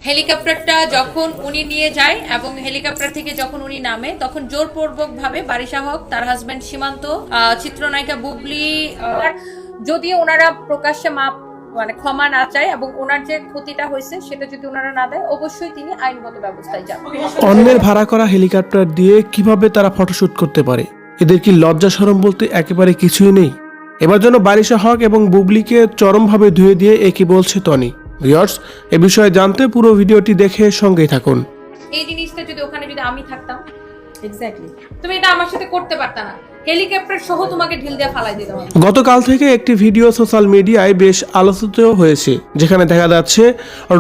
হেলিকপ্টারটা যখন উনি নিয়ে যায় এবং হেলিকপ্টার থেকে যখন উনি নামে তখন জোরপূর্বক ভাবে বারিশা হক, তার হাজবেন্ড সীমান্ত, চিত্রনায়িকা বুবলি, যদিও ওনারা প্রকাশ্যে ক্ষমা না চায় এবং ওনার যে ক্ষতিটা হয়েছে সেটা যদি ওনারা না দেয়, অবশ্যই তিনি আইনগত ব্যবস্থায় যাবেন। অন্যের ভাড়া করা হেলিকপ্টার দিয়ে কিভাবে তারা ফটোশুট করতে পারে? এদের কি লজ্জা শরম বলতে একেবারে কিছুই নেই? এবার জন্য বারিশা হক এবং বুবলিকে চরমভাবে ধুয়ে দিয়ে একই বলছে টনি। ভিউয়ার্স, এ বিষয়ে জানতে পুরো ভিডিওটি দেখে সঙ্গেই থাকুন। এই জিনিসটা যদি ওখানে যদি আমি থাকতাম, এক্স্যাক্টলি তুমি এটা আমার সাথে করতে পারতা না। হেলিকপ্টার সহ তোমাকে ঢিল দিয়ে ফালাই দিতে হবে। গতকাল থেকে একটি ভিডিও সোশ্যাল মিডিয়ায় বেশ আলোচিত হয়েছে, যেখানে দেখা যাচ্ছে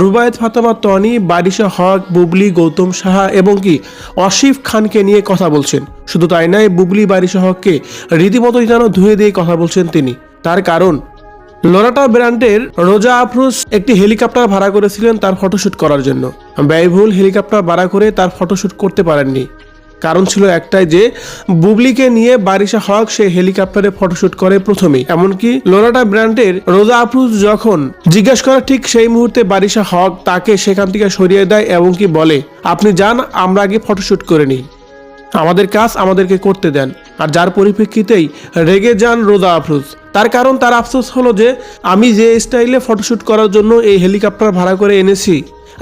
রুবায়েত ফাতেমা টনি বারিশা হক, বুবলি, গৌতম সাহা এবং কি অসিফ খানকে নিয়ে কথা বলছেন। শুধু তাই নয়, বুবলি বারিশা হককে রীতিমতোই যেন ধুয়ে দিয়ে কথা বলছেন তিনি। তার কারণ, লোরাটা ব্র্যান্ডের রোজা আফরোজ একটি হেলিকপ্টার ভাড়া করেছিলেন তার ফটোশুট করার জন্য। ব্যয়বহুল হেলিকপ্টার ভাড়া করে তার ফটোশুট করতে পারেননি। কারণ ছিল একটাই, যে বুবলিকে নিয়ে বারিশা হক সেই হেলিকপ্টারে ফটোশুট করে প্রথমেই। এমনকি লোরাটা ব্র্যান্ডের রোজা আফরোজ যখন জিজ্ঞেস করে, ঠিক সেই মুহূর্তে বারিশা হক তাকে সেখান থেকে সরিয়ে দেয় এবং কি বলে, আপনি যান, আমরা আগে ফটোশুট করে নিই, আমাদের কাজ আমাদেরকে করতে দেন। আর যার পরিপ্রেক্ষিতেই রেগে যান রোজা আফরোজ। তার কারণ, তার আফসোস হলো যে আমি যে স্টাইলে ফটোশুট করার জন্য এই হেলিকপ্টার ভাড়া করে এনেছি,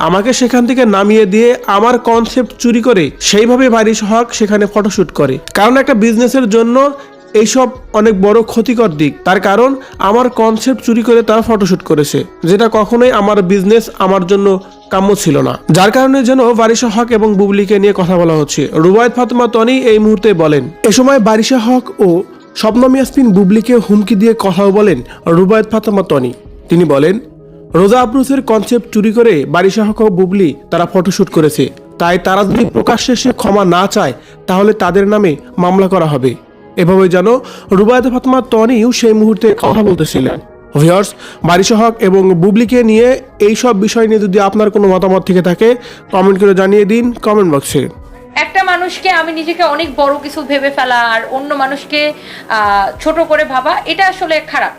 আমাকে সেখান থেকে নামিয়ে দিয়ে আমার কনসেপ্ট চুরি করে সেইভাবে বারিশা হক সেখানে ফটোশুট করে। কারণ একটা বিজনেসের জন্য এইসব অনেক বড় ক্ষতিকর দিক। তার কারণ, আমার কনসেপ্ট চুরি করে তারা ফটোশুট করেছে, যেটা কখনোই আমার বিজনেস আমার জন্য কাম্য ছিল না। যার কারণে যেন বারিশা হক এবং বুবলিকে নিয়ে কথা বলা হচ্ছে। রুবায়েত ফাতেমা টনি এই মুহূর্তে বলেন, এ সময় বারিশা হক ও শবনম ইয়াসমিন বুবলিকে হুমকি দিয়ে কথাও বলেন রুবায়েত ফাতেমা টনি। তিনি বলেন, রোজা আফরোজের কনসেপ্ট চুরি করে বারিশা হক ও বুবলি তারা ফটোশুট করেছে, তাই তারা যদি প্রকাশ্যে এসে ক্ষমা না চায় তাহলে তাদের নামে মামলা করা হবে। এভাবে যেন রুবায়েত ফাতেমা টনিও সেই মুহূর্তে কথা বলতেছিলেন। ভিউয়ার্স, বারিশা হক এবং বুবলিকে নিয়ে এই সব বিষয় নিয়ে যদি আপনার কোনো মতামত থেকে থাকে, কমেন্ট করে জানিয়ে দিন কমেন্ট বক্সে। একটা মানুষকে আমি নিজেকে অনেক বড় কিছু ভেবে ফেলা আর অন্য মানুষকে ছোট করে ভাবা, এটা আসলে খারাপ।